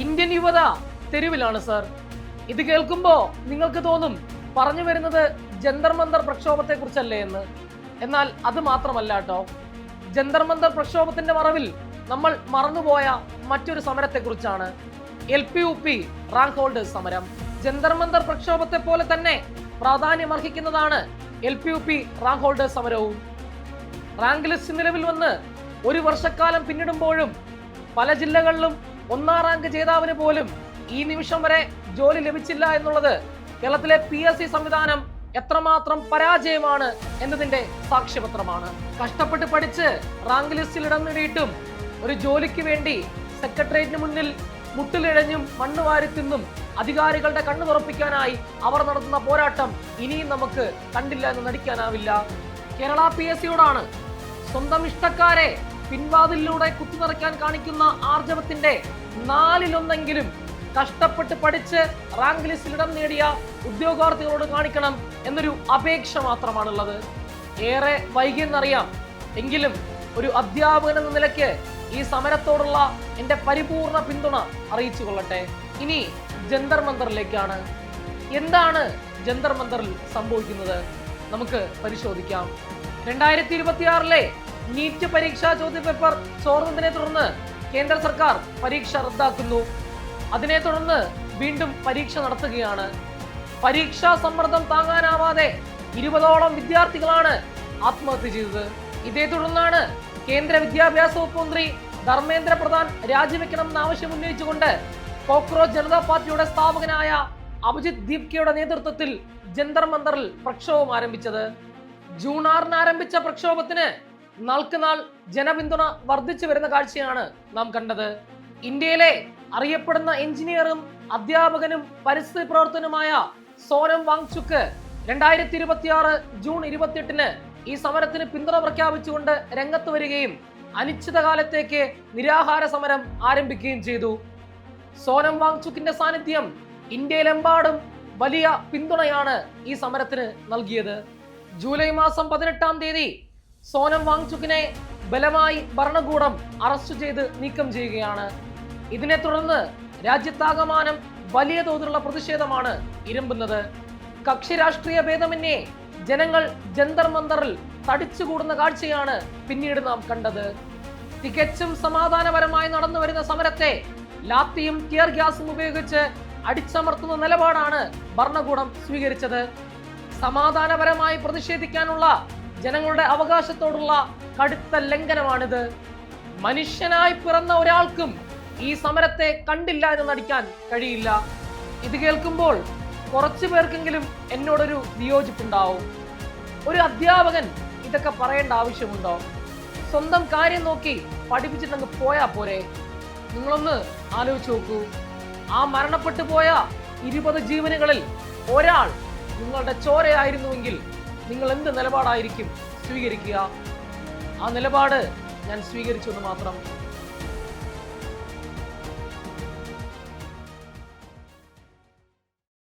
Indian യുവത തെരുവിലാണ് sir. ഇത് കേൾക്കുമ്പോ നിങ്ങൾക്ക് തോന്നും പറഞ്ഞു വരുന്നത് ജന്തർ മന്തർ പ്രക്ഷോഭത്തെ കുറിച്ചല്ലേ എന്ന്. എന്നാൽ അത് മാത്രമല്ല കേട്ടോ. ജന്തർ മന്തർ പ്രക്ഷോഭത്തിന്റെ മറവിൽ നമ്മൾ മറന്നുപോയ മറ്റൊരു സമരത്തെ കുറിച്ചാണ്. LPUP റാങ്ക് ഹോൾഡേഴ്സ് സമരം. ജന്തർ മന്തർ പ്രക്ഷോഭത്തെ പോലെ തന്നെ പ്രാധാന്യമർഹിക്കുന്നതാണ് LPUP റാങ്ക് ഹോൾഡേഴ്സ് സമരവും. റാങ്ക് ലിസ്റ്റ് നിലവിൽ വന്ന് ഒരു വർഷക്കാലം പിന്നിടുമ്പോഴും പല ജില്ലകളിലും ഒന്നാം റാങ്ക് ജേതാവിന് പോലും ഈ നിമിഷം വരെ ജോലി ലഭിച്ചില്ല എന്നുള്ളത് കേരളത്തിലെ PSC സംവിധാനം എത്രമാത്രം പരാജയമാണ് എന്നതിന്റെ സാക്ഷ്യപത്രമാണ്. കഷ്ടപ്പെട്ട് പഠിച്ച് റാങ്ക് ലിസ്റ്റിൽ ഇടം നേടിയിട്ടും ഒരു ജോലിക്ക് വേണ്ടി സെക്രട്ടേറിയറ്റിന് മുന്നിൽ മുട്ടിലിഴഞ്ഞും മണ്ണ് വാരിത്തിന്നും അധികാരികളുടെ കണ്ണു തുറപ്പിക്കാനായി അവർ നടത്തുന്ന പോരാട്ടം ഇനിയും നമുക്ക് കണ്ടില്ല എന്ന് നടിക്കാനാവില്ല. കേരള PSCയോടാണ് സ്വന്തം ഇഷ്ടക്കാരെ പിൻവാതിലൂടെ കുത്തിനിറയ്ക്കാൻ കാണിക്കുന്ന ആർജവത്തിന്റെ 4/1 കഷ്ടപ്പെട്ട് പഠിച്ച് റാങ്ക് ലിസ്റ്റിൽ ഇടം നേടിയ ഉദ്യോഗാർത്ഥികളോട് കാണിക്കണം എന്നൊരു അപേക്ഷ മാത്രമാണുള്ളത്. ഏറെ വൈകിയെന്നറിയാം, എങ്കിലും ഒരു അധ്യാപകൻ എന്ന നിലയ്ക്ക് ഈ സമരത്തോടുള്ള എന്റെ പരിപൂർണ പിന്തുണ അറിയിച്ചു കൊള്ളട്ടെ. ഇനി ജന്തർ മന്തറിലേക്കാണ്. എന്താണ് ജന്തർ മന്തറിൽ സംഭവിക്കുന്നത് നമുക്ക് പരിശോധിക്കാം. 2026 നീറ്റ് പരീക്ഷാ ചോദ്യപേപ്പർ ചോർന്നതിനെ തുടർന്ന് കേന്ദ്ര സർക്കാർ പരീക്ഷ റദ്ദാക്കുന്നു. അതിനെ തുടർന്ന് വീണ്ടും പരീക്ഷ നടത്തുകയാണ്. പരീക്ഷാ സമ്മർദ്ദം താങ്ങാനാവാതെ 20ഓളം വിദ്യാർത്ഥികളാണ് ആത്മഹത്യ ചെയ്തത്. ഇതേ തുടർന്നാണ് കേന്ദ്ര വിദ്യാഭ്യാസ വകുപ്പ് മന്ത്രി ധർമ്മേന്ദ്ര പ്രധാൻ രാജിവെക്കണമെന്ന ആവശ്യം ഉന്നയിച്ചുകൊണ്ട് കോക്രോച്ച് ജനതാ പാർട്ടിയുടെ സ്ഥാപകനായ അഭിജിത് ദീപ്കയുടെ നേതൃത്വത്തിൽ ജന്തർ മന്തറിൽ പ്രക്ഷോഭം ആരംഭിച്ചത്. ജൂൺ 6 ആരംഭിച്ച പ്രക്ഷോഭത്തിന് നാൾക്കുനാൾ ജനപിന്തുണ വർദ്ധിച്ചു വരുന്ന കാഴ്ചയാണ് നാം കണ്ടത്. ഇന്ത്യയിലെ അറിയപ്പെടുന്ന എഞ്ചിനീയറും അധ്യാപകനും പരിസ്ഥിതി പ്രവർത്തകനുമായ സോനം വാങ്ചുക്ക് 2026 ജൂൺ 28 ഈ സമരത്തിന് പിന്തുണ പ്രഖ്യാപിച്ചുകൊണ്ട് രംഗത്ത് വരികയും അനിശ്ചിതകാലത്തേക്ക് നിരാഹാര സമരം ആരംഭിക്കുകയും ചെയ്തു. സോനം വാങ്ചുക്കിന്റെ സാന്നിധ്യം ഇന്ത്യയിലെമ്പാടും വലിയ പിന്തുണയാണ് ഈ സമരത്തിന് നൽകിയത്. ജൂലൈ മാസം 18 സോനം വാങ്ചുക്കിനെ ബലമായി ഭരണകൂടം അറസ്റ്റ് ചെയ്ത് നീക്കം ചെയ്യുകയാണ്. ഇതിനെ തുടർന്ന് രാജ്യത്താകമാനം വലിയ തോതിലുള്ള പ്രതിഷേധമാണ് ഇരമ്പുന്നത്. കക്ഷി രാഷ്ട്രീയ ഭേദമന്യേ ജനങ്ങൾ ജന്തർ മന്തറിൽ തടിച്ചുകൂടുന്ന കാഴ്ചയാണ് പിന്നീട് നാം കണ്ടത്. തികച്ചും സമാധാനപരമായി നടന്നു വരുന്ന സമരത്തെ ലാത്തിയും ടിയർ ഗ്യാസും ഉപയോഗിച്ച് അടിച്ചമർത്തുന്ന നിലപാടാണ് ഭരണകൂടം സ്വീകരിച്ചത്. സമാധാനപരമായി പ്രതിഷേധിക്കാനുള്ള ജനങ്ങളുടെ അവകാശത്തോടുള്ള കടുത്ത ലംഘനമാണിത്. മനുഷ്യനായി പിറന്ന ഒരാൾക്കും ഈ സമരത്തെ കണ്ടില്ല എന്ന് നടിക്കാൻ കഴിയില്ല. ഇത് കേൾക്കുമ്പോൾ കുറച്ചു പേർക്കെങ്കിലും എന്നോടൊരു വിയോജിപ്പുണ്ടാവും. ഒരു അധ്യാപകൻ ഇതൊക്കെ പറയേണ്ട ആവശ്യമുണ്ടോ? സ്വന്തം കാര്യം നോക്കി പഠിപ്പിച്ചിട്ടങ്ങ് പോയാ പോരെ? നിങ്ങളൊന്ന് ആലോചിച്ച് നോക്കൂ. ആ മരണപ്പെട്ടു പോയ 20 ജീവനുകളിൽ ഒരാൾ നിങ്ങളുടെ ചോരയായിരുന്നുവെങ്കിൽ നിങ്ങൾ എന്ത് നിലപാടായിരിക്കും സ്വീകരിക്കുക? ആ നിലപാട് ഞാൻ സ്വീകരിച്ചു എന്ന് മാത്രം.